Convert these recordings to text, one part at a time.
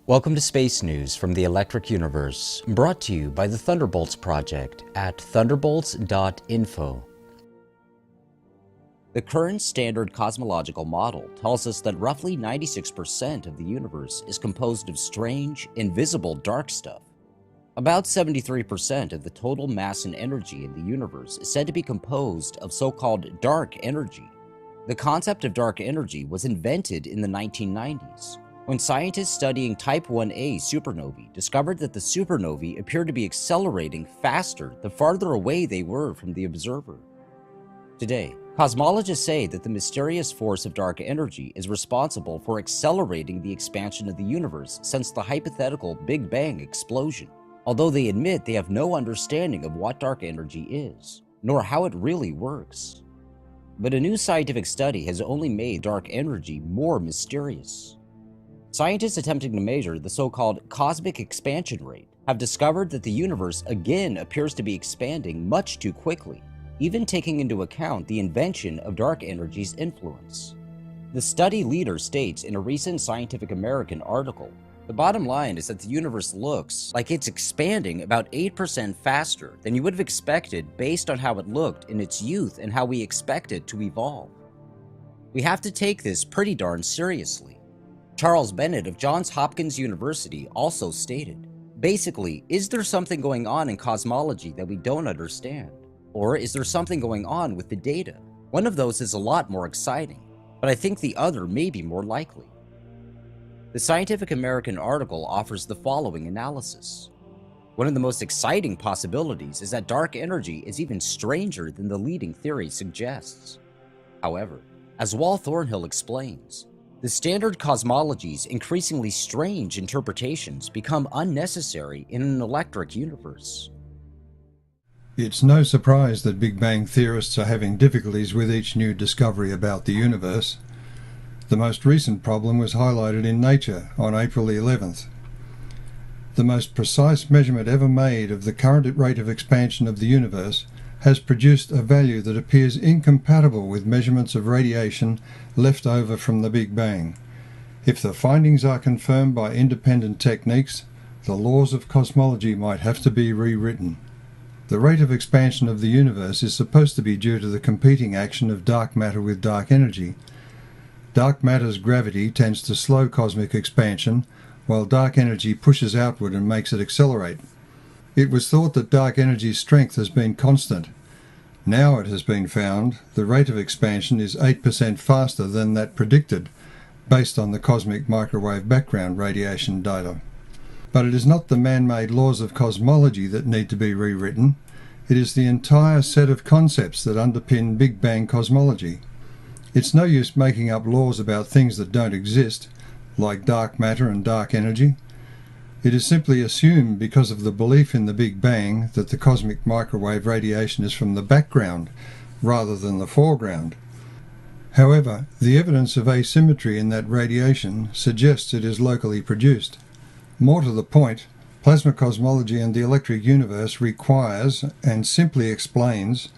Welcome to Space News from the Electric Universe, brought to you by the Thunderbolts Project at thunderbolts.info. The current standard cosmological model tells us that roughly 96% of the universe is composed of strange, invisible dark stuff. About 73% of the total mass and energy in the universe is said to be composed of so-called dark energy. The concept of dark energy was invented in the 1990s. When scientists studying Type 1a supernovae discovered that the supernovae appeared to be accelerating faster the farther away they were from the observer. Today, cosmologists say that the mysterious force of dark energy is responsible for accelerating the expansion of the universe since the hypothetical Big Bang explosion, although they admit they have no understanding of what dark energy is, nor how it really works. But a new scientific study has only made dark energy more mysterious. Scientists attempting to measure the so-called cosmic expansion rate have discovered that the universe again appears to be expanding much too quickly, even taking into account the invention of dark energy's influence. The study leader states in a recent Scientific American article, the bottom line is that the universe looks like it's expanding about 8% faster than you would have expected based on how it looked in its youth and how we expect it to evolve. We have to take this pretty darn seriously. Charles Bennett of Johns Hopkins University also stated, basically, is there something going on in cosmology that we don't understand? Or is there something going on with the data? One of those is a lot more exciting, but I think the other may be more likely. The Scientific American article offers the following analysis. One of the most exciting possibilities is that dark energy is even stranger than the leading theory suggests. However, as Wal Thornhill explains, the standard cosmology's increasingly strange interpretations become unnecessary in an electric universe. It's no surprise that Big Bang theorists are having difficulties with each new discovery about the universe. The most recent problem was highlighted in Nature on April 11th. The most precise measurement ever made of the current rate of expansion of the universe has produced a value that appears incompatible with measurements of radiation left over from the Big Bang. If the findings are confirmed by independent techniques, the laws of cosmology might have to be rewritten. The rate of expansion of the universe is supposed to be due to the competing action of dark matter with dark energy. Dark matter's gravity tends to slow cosmic expansion, while dark energy pushes outward and makes it accelerate. It was thought that dark energy's strength has been constant. Now it has been found the rate of expansion is 8% faster than that predicted, based on the cosmic microwave background radiation data. But it is not the man-made laws of cosmology that need to be rewritten. It is the entire set of concepts that underpin Big Bang cosmology. It's no use making up laws about things that don't exist, like dark matter and dark energy. It is simply assumed because of the belief in the Big Bang that the cosmic microwave radiation is from the background rather than the foreground. However, the evidence of asymmetry in that radiation suggests it is locally produced. More to the point, plasma cosmology and the electric universe requires and simply explains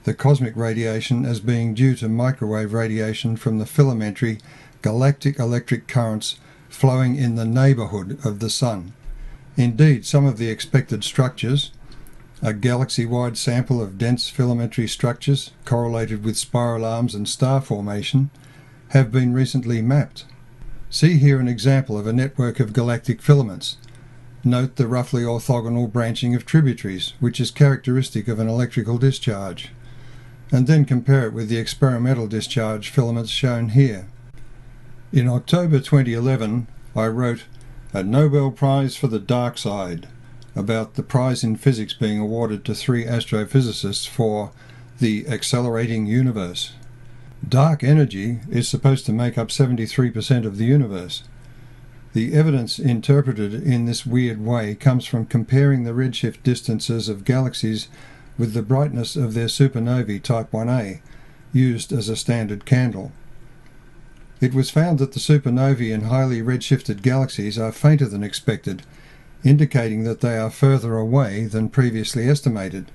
the cosmic radiation as being due to microwave radiation from the filamentary galactic electric currents flowing in the neighbourhood of the Sun. Indeed, some of the expected structures, a galaxy-wide sample of dense filamentary structures correlated with spiral arms and star formation, have been recently mapped. See here an example of a network of galactic filaments. Note the roughly orthogonal branching of tributaries, which is characteristic of an electrical discharge, and then compare it with the experimental discharge filaments shown here. In October 2011, I wrote a Nobel Prize for the Dark Side about the prize in physics being awarded to 3 astrophysicists for the accelerating universe. Dark energy is supposed to make up 73% of the universe. The evidence interpreted in this weird way comes from comparing the redshift distances of galaxies with the brightness of their supernovae Type 1a, used as a standard candle. It was found that the supernovae in highly redshifted galaxies are fainter than expected, indicating that they are further away than previously estimated.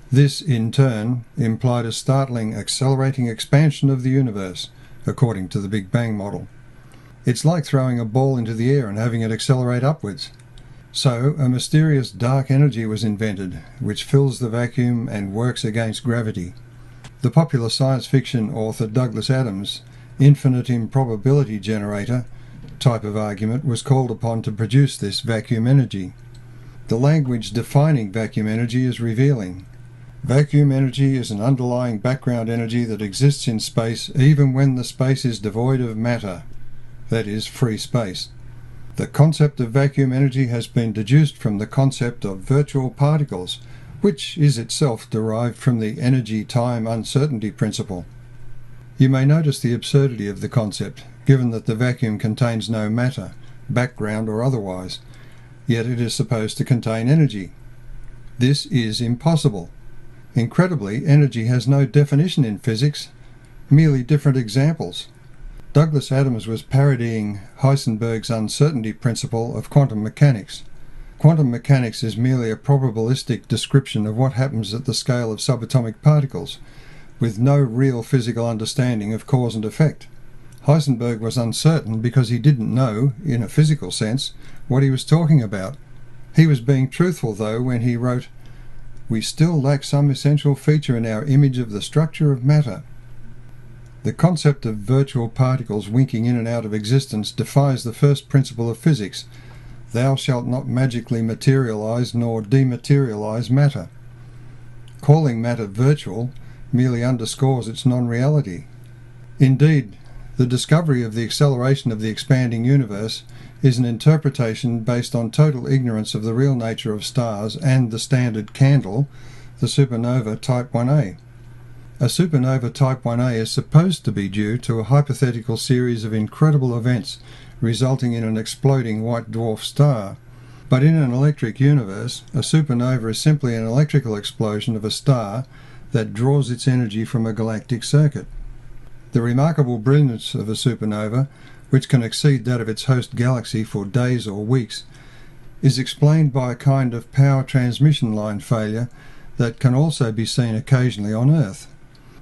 This, in turn, implied a startling accelerating expansion of the universe, according to the Big Bang model. It's like throwing a ball into the air and having it accelerate upwards. So, a mysterious dark energy was invented, which fills the vacuum and works against gravity. The popular science fiction author Douglas Adams' infinite improbability generator type of argument was called upon to produce this vacuum energy. The language defining vacuum energy is revealing. Vacuum energy is an underlying background energy that exists in space even when the space is devoid of matter, that is, free space. The concept of vacuum energy has been deduced from the concept of virtual particles, which is itself derived from the energy-time uncertainty principle. You may notice the absurdity of the concept, given that the vacuum contains no matter, background or otherwise, yet it is supposed to contain energy. This is impossible. Incredibly, energy has no definition in physics, merely different examples. Douglas Adams was parodying Heisenberg's uncertainty principle of quantum mechanics. Quantum mechanics is merely a probabilistic description of what happens at the scale of subatomic particles, with no real physical understanding of cause and effect. Heisenberg was uncertain because he didn't know, in a physical sense, what he was talking about. He was being truthful, though, when he wrote, "We still lack some essential feature in our image of the structure of matter." The concept of virtual particles winking in and out of existence defies the first principle of physics: thou shalt not magically materialize nor dematerialize matter. Calling matter virtual merely underscores its non-reality. Indeed, the discovery of the acceleration of the expanding universe is an interpretation based on total ignorance of the real nature of stars and the standard candle, the supernova type 1a. A supernova type 1a is supposed to be due to a hypothetical series of incredible events resulting in an exploding white dwarf star. But in an electric universe, a supernova is simply an electrical explosion of a star that draws its energy from a galactic circuit. The remarkable brilliance of a supernova, which can exceed that of its host galaxy for days or weeks, is explained by a kind of power transmission line failure that can also be seen occasionally on Earth.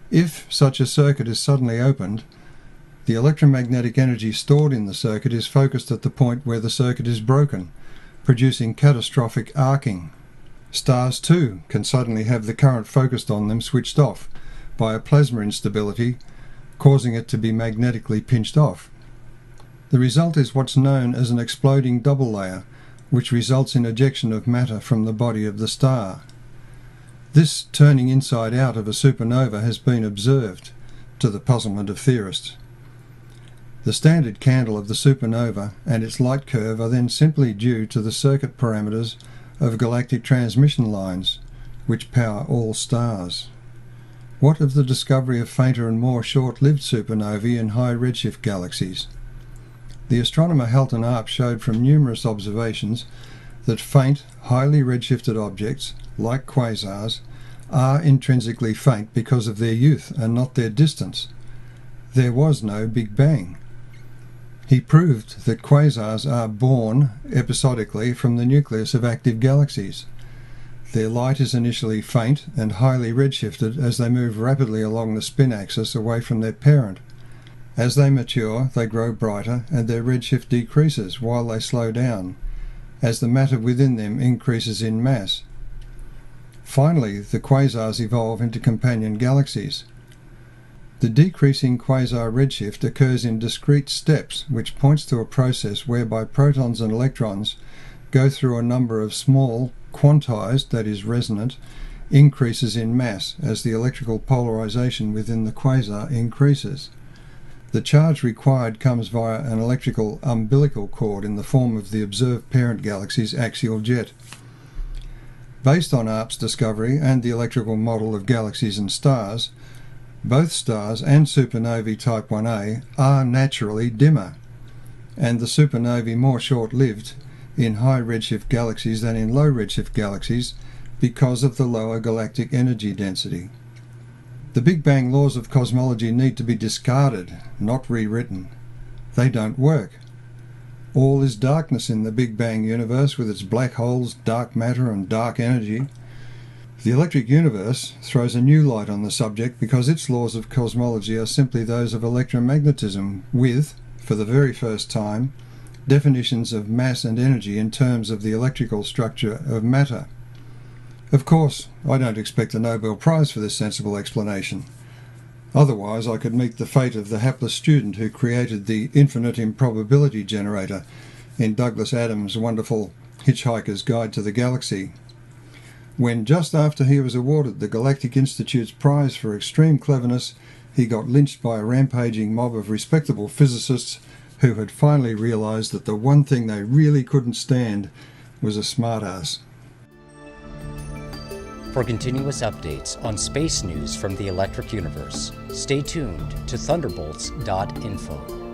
If such a circuit is suddenly opened, the electromagnetic energy stored in the circuit is focused at the point where the circuit is broken, producing catastrophic arcing. Stars too can suddenly have the current focused on them switched off by a plasma instability, causing it to be magnetically pinched off. The result is what's known as an exploding double layer, which results in ejection of matter from the body of the star. This turning inside out of a supernova has been observed, to the puzzlement of theorists. The standard candle of the supernova and its light curve are then simply due to the circuit parameters of galactic transmission lines, which power all stars. What of the discovery of fainter and more short-lived supernovae in high redshift galaxies? The astronomer Halton Arp showed from numerous observations that faint, highly redshifted objects, like quasars, are intrinsically faint because of their youth and not their distance. There was no Big Bang. He proved that quasars are born episodically from the nucleus of active galaxies. Their light is initially faint and highly redshifted as they move rapidly along the spin axis away from their parent. As they mature, they grow brighter and their redshift decreases while they slow down, as the matter within them increases in mass. Finally, the quasars evolve into companion galaxies. The decreasing quasar redshift occurs in discrete steps, which points to a process whereby protons and electrons go through a number of small, quantized, that is resonant, increases in mass as the electrical polarization within the quasar increases. The charge required comes via an electrical umbilical cord in the form of the observed parent galaxy's axial jet. Based on Arp's discovery and the electrical model of galaxies and stars, both stars and supernovae type 1a are naturally dimmer, and the supernovae more short-lived in high redshift galaxies than in low redshift galaxies because of the lower galactic energy density. The Big Bang laws of cosmology need to be discarded, not rewritten. They don't work. All is darkness in the Big Bang universe with its black holes, dark matter and dark energy. The electric universe throws a new light on the subject because its laws of cosmology are simply those of electromagnetism with, for the very first time, definitions of mass and energy in terms of the electrical structure of matter. Of course, I don't expect a Nobel Prize for this sensible explanation. Otherwise, I could meet the fate of the hapless student who created the infinite improbability generator in Douglas Adams' wonderful Hitchhiker's Guide to the Galaxy, when just after he was awarded the Galactic Institute's prize for extreme cleverness, he got lynched by a rampaging mob of respectable physicists who had finally realised that the one thing they really couldn't stand was a smartass. For continuous updates on space news from the electric universe, stay tuned to thunderbolts.info.